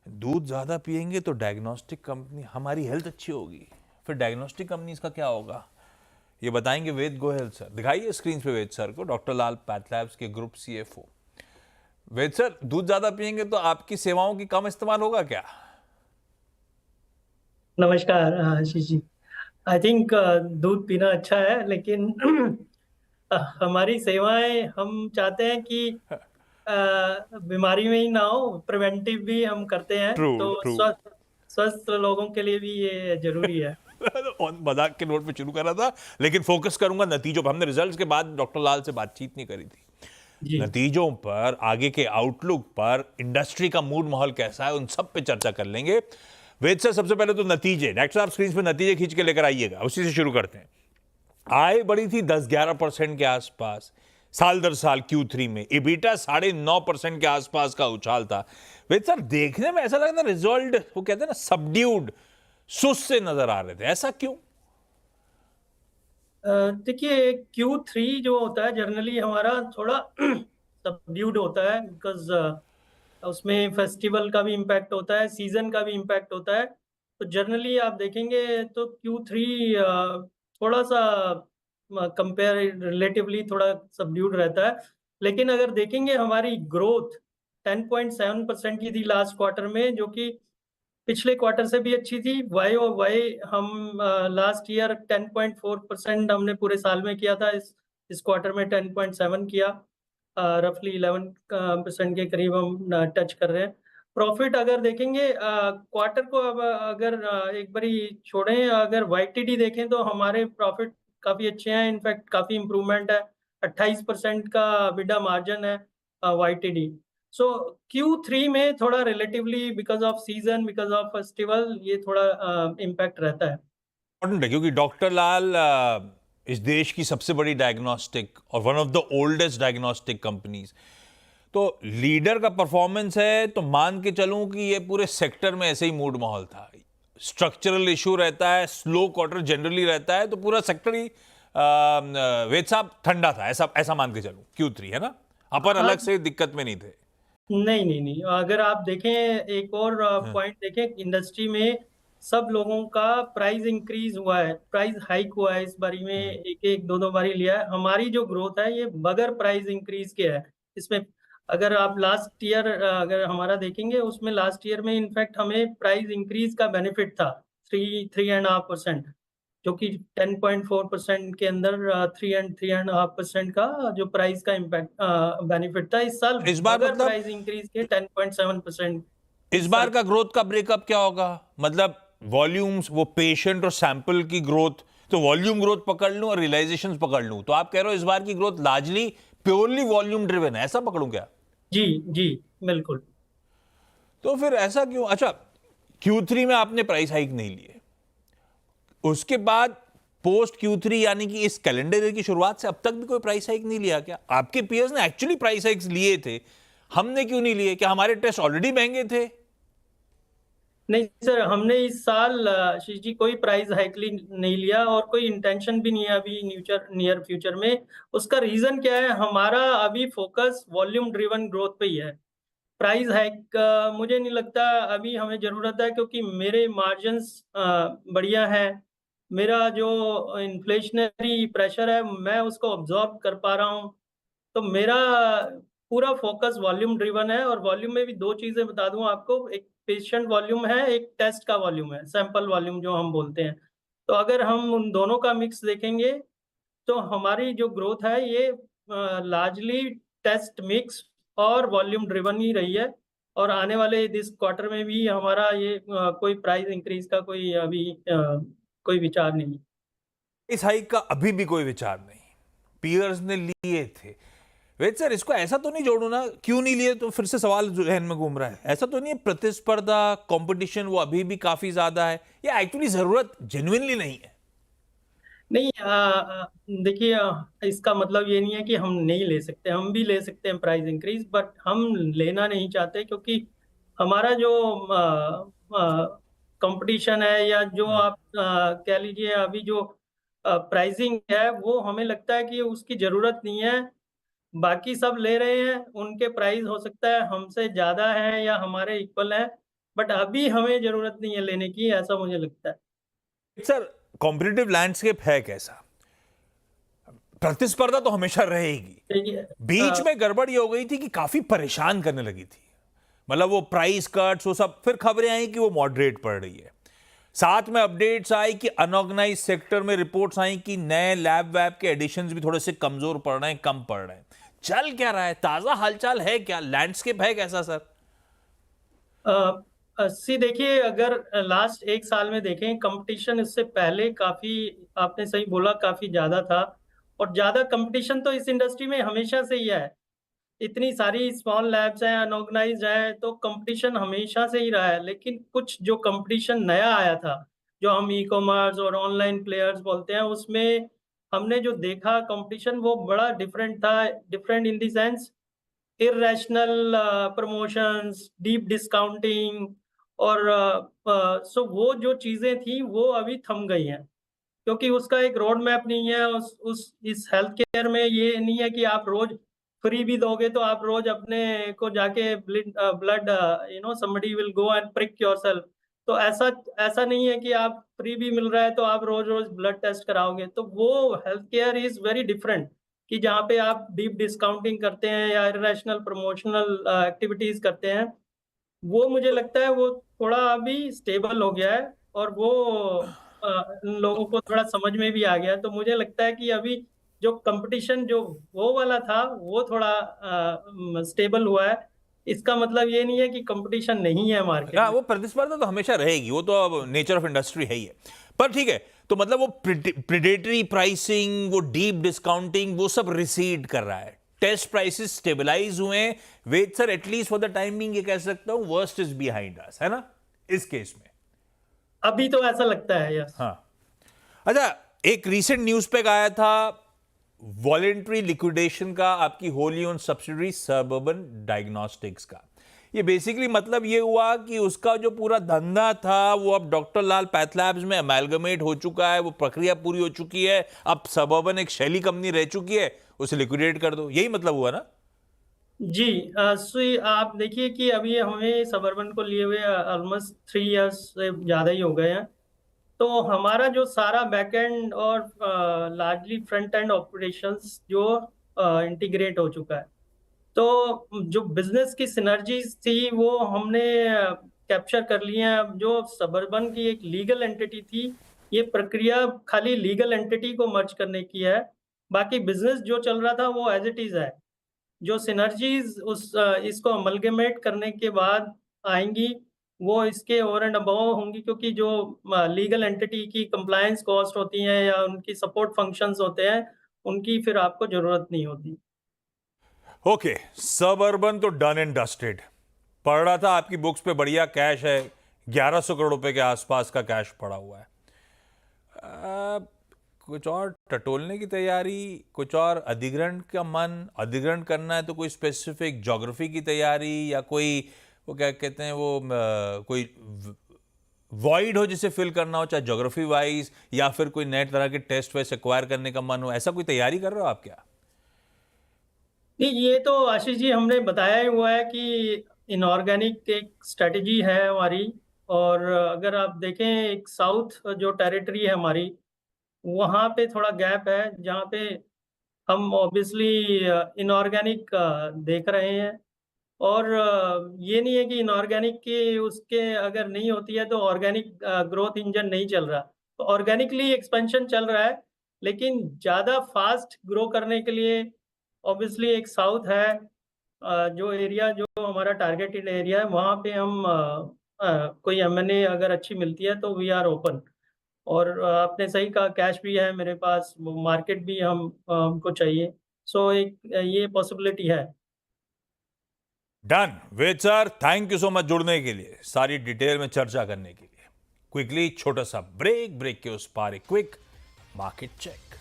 दूध ज़्यादा पिएंगे तो डायग्नोस्टिक कंपनी, हमारी हेल्थ अच्छी होगी, फिर डायग्नोस्टिक कंपनीज का क्या होगा, ये बताएंगे वेद गोयल सर। दिखाइए स्क्रीन पे वेद सर को, डॉक्टर लाल पैथलैब्स के ग्रुप सीएफओ। वेद सर, दूध ज़्यादा पिएंगे तो आपकी सेवाओं की कम इस्तेमाल होगा क्या? नमस्कार आशीष जी। आई थिंक दूध पीना अच्छा है, लेकिन हमारी सेवाएं हम चाहते हैं कि बीमारी में ही ना हो, प्रिवेंटिव भी हम करते हैं, ट्रू तो ट्रू। स्वस्थ लोगों के लिए भी ये जरूरी है। और मजाक के नोट पे शुरू कर रहा था, लेकिन फोकस करूंगा नतीजों पर। हमने रिजल्ट्स के बाद डॉक्टर लाल से बातचीत नहीं करी थी। जी नतीजों पर, आगे के आउटलुक पर, इंडस्ट्री का मूड माहौल कैसा है, उन सब पे चर्चा कर लेंगे। वेद सर, सबसे पहले तो नतीजे, डॉक्टर साहब स्क्रीन पे नतीजे खींच के लेकर आइएगा, उसी से शुरू करते हैं। आय बढ़ी थी 10-11% के आसपास साल दर साल Q3 में। इबिटा 9.5% के आसपास का उछाल था। वेद सर, देखने में ऐसा लगता है रिजल्ट, वो कहते हैं ना, सबड्यूड, सुस्त से नजर आ रहे थे, ऐसा क्यों? देखिए, Q3 जो होता है जनरली हमारा थोड़ा सबड्यूड होता है, बिकॉज उसमें फेस्टिवल का भी इम्पैक्ट होता है, सीजन का भी इम्पैक्ट होता है। तो जनरली आप देखेंगे तो Q3 थोड़ा सा कंपेयर रिलेटिवली थोड़ा सबड्यूड रहता है। लेकिन अगर देखेंगे हमारी ग्रोथ 10.7% की थी लास्ट क्वार्टर में, जो कि पिछले क्वार्टर से भी अच्छी थी। वाई और वाई हम लास्ट ईयर 10.4% हमने पूरे साल में किया था, इस क्वार्टर में 10.7 किया, रफली 11% के करीब हम टच कर रहे हैं। प्रॉफिट अगर देखेंगे क्वार्टर को, अब अगर एक बारी छोड़ें, अगर वाईटीडी देखें तो हमारे प्रॉफिट काफ़ी अच्छे हैं, इनफैक्ट काफ़ी इम्प्रूवमेंट है। 28% का बिडा मार्जिन है वाईटीडी। सो Q3 में थोड़ा relatively because off season, because of festival, ये थोड़ा इम्पैक्ट रहता है। इम्पोर्टेंट है क्योंकि डॉक्टर लाल इस देश की सबसे बड़ी डायग्नोस्टिक और one of the oldest diagnostic companies, तो लीडर का परफॉर्मेंस है तो मान के चलूं कि ये पूरे सेक्टर में ऐसे ही मूड माहौल था। स्ट्रक्चरल इशू रहता है, स्लो क्वार्टर जनरली रहता है, तो पूरा सेक्टर ही वेद साहब ठंडा था, ऐसा ऐसा मान के चलूं Q3, है ना? अपन हाँ, अलग से दिक्कत में नहीं थे। नहीं नहीं नहीं, अगर आप देखें एक और हाँ, पॉइंट देखें, इंडस्ट्री में सब लोगों का प्राइस इंक्रीज हुआ है, प्राइस हाइक हुआ है इस बारी में, एक एक दो दो बारी लिया है। हमारी जो ग्रोथ है ये बगैर प्राइस इंक्रीज के है। इसमें अगर आप लास्ट ईयर अगर हमारा देखेंगे, उसमें लास्ट ईयर में इनफैक्ट हमें प्राइस इंक्रीज का बेनिफिट था, 3.5%, जो कि 10.4% के अंदर 3.5% का जो प्राइस का इम्पैक्ट बेनिफिट था इस साल, इस बार बगैर मतलब प्राइस इंक्रीज के 10.7% इस इस बार साल। का ग्रोथ का ब्रेकअप क्या होगा? मतलब वॉल्यूम्स, वो पेशेंट और सैंपल की ग्रोथ, तो वॉल्यूम ग्रोथ पकड़ लूं और रियलाइजेशंस पकड़ लूं, तो आप कह रहे हो इस बार की growth largely purely volume driven है, ऐसा पकड़ूं क्या? जी जी, बिल्कुल। तो फिर ऐसा क्यों? अच्छा, Q3 में आपने प्राइस हाइक नहीं लिए, उसके बाद पोस्ट Q3 यानी कि इस कैलेंडर ईयर की शुरुआत से अब तक भी कोई प्राइस हाइक नहीं लिया क्या? आपके पीयर्स ने एक्चुअली प्राइस हाइक्स लिए थे, हमने क्यों नहीं लिए? क्या हमारे टेस्ट ऑलरेडी महंगे थे? नहीं सर, हमने इस साल आशीष जी कोई प्राइस हाइक नहीं लिया, और कोई इंटेंशन भी नहीं है अभी नियर फ्यूचर में। उसका रीजन क्या है, हमारा अभी फोकस वॉल्यूम ड्रिवन ग्रोथ पे ही है। प्राइस हाइक मुझे नहीं लगता अभी हमें ज़रूरत है, क्योंकि मेरे मार्जिन्स बढ़िया है। मेरा जो इन्फ्लेशनरी प्रेशर है मैं उसको ऑब्जॉर्ब कर पा रहा हूँ। तो मेरा पूरा फोकस वॉल्यूम ड्रिवन है, और वॉल्यूम में भी दो चीज़ें बता दूं आपको, एक पेशेंट वॉल्यूम है, एक टेस्ट का वॉल्यूम है, सैंपल वॉल्यूम जो हम बोलते हैं। तो अगर हम उन दोनों का मिक्स देखेंगे तो हमारी जो ग्रोथ है ये लार्जली टेस्ट मिक्स और वॉल्यूम ड्रिवन ही रही है। और आने वाले दिस क्वार्टर में भी हमारा ये कोई प्राइस इंक्रीज का कोई अभी कोई विचार नहीं। इस हाइक का अभी भी कोई विचार नहीं, पीयर्स ने लिए थे। वेद सर, इसको ऐसा तो नहीं जोड़ू ना, क्यों नहीं लिए, तो फिर से सवाल जहन में घूम रहा है, ऐसा तो नहीं है प्रतिस्पर्धा, कंपटीशन वो अभी भी काफी ज्यादा है, या एक्चुअली जरूरत जेन्युइनली नहीं है? नहीं, देखिए, इसका मतलब ये नहीं है कि हम नहीं ले सकते, हम भी ले सकते हैं प्राइस इंक्रीज, बट हम लेना नहीं चाहते, क्योंकि हमारा जो कंपटीशन है, या जो हाँ। आप कह लीजिए अभी जो प्राइसिंग है, वो हमें लगता है कि उसकी जरूरत नहीं है। बाकी सब ले रहे हैं, उनके प्राइस हो सकता है हमसे ज्यादा है या हमारे इक्वल है, बट अभी हमें जरूरत नहीं है लेने की, ऐसा मुझे लगता है। सर, कॉम्पिटिटिव लैंडस्केप है कैसा? प्रतिस्पर्धा तो हमेशा रहेगी। देखिए बीच में गड़बड़ ये हो गई थी कि काफी परेशान करने लगी थी, मतलब वो प्राइस कट्स वो सब, फिर खबरें आई कि वो मॉडरेट पड़ रही है। साथ में अपडेट्स आई कि अनऑर्गेनाइज सेक्टर में रिपोर्ट्स आई कि नए लैब वैब के एडिशंस भी थोड़े से कमजोर पड़ रहे हैं, कम पड़ रहे हैं। चल क्या रहा है, ताजा हालचाल है क्या, लैंडस्केप है कैसा सर? सी देखिए, अगर लास्ट एक साल में देखें, कंपटीशन इससे पहले काफी, आपने सही बोला, काफी ज्यादा था। और ज्यादा कंपटीशन तो इस इंडस्ट्री में हमेशा से ही है। इतनी सारी स्मॉल लैब्स हैं, अनऑर्गेनाइज्ड हैं, तो कंपटीशन हमेशा से ही रहा है। लेकिन कुछ जो कंपटीशन नया आया था, जो हम ई कॉमर्स और ऑनलाइन प्लेयर्स बोलते हैं, उसमें हमने जो देखा कंपटीशन, वो बड़ा डिफरेंट था। Different in the sense irrational promotions, deep discounting, और सो वो जो चीजें थी वो अभी थम गई हैं, क्योंकि उसका एक रोड मैप नहीं है। उस इस हेल्थ केयर में ये नहीं है कि आप रोज फ्री भी दोगे तो आप रोज अपने को जाके blood, somebody will go and prick yourself. तो ऐसा ऐसा नहीं है कि आप फ्री भी मिल रहा है तो आप रोज रोज ब्लड टेस्ट कराओगे। तो वो health care is very different, कि जहाँ पे आप डीप डिस्काउंटिंग करते हैं या इरेशनल प्रमोशनल एक्टिविटीज करते हैं। वो मुझे लगता है वो थोड़ा अभी स्टेबल हो गया है, और वो इन लोगों को थोड़ा समझ में भी आ गया है। तो मुझे लगता है कि अभी जो कंपटीशन जो वो वाला था वो थोड़ा स्टेबल हुआ है। इसका मतलब ये नहीं है कि कंपटीशन नहीं है मार्केट हाँ, में। वो प्रतिस्पर्धा तो हमेशा रहेगी, वो तो अब नेचर ऑफ इंडस्ट्री है ही है। पर ठीक है, तो मतलब वो प्रिडेटरी प्राइसिंग, वो डीप डिस्काउंटिंग, वो सब रिसीड कर रहा है, टेस्ट प्राइसेस स्टेबलाइज हुए हैं। Wait sir, at least for the time being ये कह सकता हूं वर्स्ट इज बिहाइंड अस, है ना इस केस में? अभी तो ऐसा लगता है, यस। हाँ। अच्छा, एक रीसेंट न्यूज पे आया था वॉलेंट्री लिक्विडेशन का आपकी Holi own subsidiary suburban diagnostics का। ये बेसिकली मतलब ये हुआ कि उसका जो पूरा धंधा था वो अब डॉक्टर लाल पैथ लैब्स में अमेलगमेट हो चुका है, वो प्रक्रिया पूरी हो चुकी है, अब सबर्बन एक शैली कंपनी रह चुकी है, उसे लिक्विडेट कर दो, यही मतलब हुआ ना? जी, आप देखिए कि अभी हमें सबर्बन को लिए हुए ऑलमोस्ट 3 इयर्स से ज़्यादा ही हो गए हैं। तो हमारा जो सारा बैकएंड और लार्जली फ्रंट एंड ऑपरेशंस जो इंटीग्रेट हो चुका है। तो जो बिजनेस की सिनर्जीज थी वो हमने कैप्चर कर ली हैं। अब जो सबर्बन की एक लीगल एंटिटी थी, ये प्रक्रिया खाली लीगल एंटिटी को मर्ज करने की है। बाकी बिजनेस जो चल रहा था वो एज इट इज है। जो सिनर्जीज इसको अमलगमेट करने के बाद आएंगी, वो इसके ओवर एंड अबव होंगी, क्योंकि जो लीगल एंटिटी की कंप्लायंस कॉस्ट होती हैं या उनकी सपोर्ट फंक्शंस होते हैं, उनकी फिर आपको जरूरत नहीं होती। ओके, सबर्बन तो डन एंड डस्टेड। पढ़ रहा था आपकी बुक्स पे बढ़िया कैश है, 1100 करोड़ रुपए के आसपास का कैश पड़ा हुआ है। कुछ और टटोलने की तैयारी, कुछ और अधिग्रहण का मन, अधिग्रहण करना है तो कोई स्पेसिफिक ज्योग्राफी की तैयारी, या कोई वो क्या कहते हैं वो कोई वॉइड हो जिसे फिल करना हो, चाहे ज्योग्राफी वाइज, या फिर कोई नए तरह के टेस्ट वैसे एक्वायर करने का मन हो, ऐसा कोई तैयारी कर रहे हो आप क्या? नहीं, ये तो आशीष जी हमने बताया ही हुआ है कि इनऑर्गेनिक एक स्ट्रेटजी है हमारी। और अगर आप देखें, एक साउथ जो टेरिटरी है हमारी, वहाँ पे थोड़ा गैप है, जहाँ पे हम ऑब्वियसली इनऑर्गेनिक देख रहे हैं। और ये नहीं है कि इनऑर्गेनिक की उसके अगर नहीं होती है तो ऑर्गेनिक ग्रोथ इंजन नहीं चल रहा। तो ऑर्गेनिकली एक्सपेंशन चल रहा है, लेकिन ज़्यादा फास्ट ग्रो करने के लिए ऑब्वियसली एक साउथ है, जो एरिया जो हमारा टारगेटेड एरिया है, वहाँ पे हम कोई एमएनए अगर अच्छी मिलती है तो वी आर ओपन। और आपने सही कहा, कैश भी है मेरे पास, मार्केट भी हमको चाहिए। सो एक ये पॉसिबिलिटी है। Done. Ved sir, thank you so much जुड़ने के लिए, सारी डिटेल में चर्चा करने के लिए। क्विकली छोटा सा ब्रेक, ब्रेक के उस पार एक क्विक मार्केट चेक।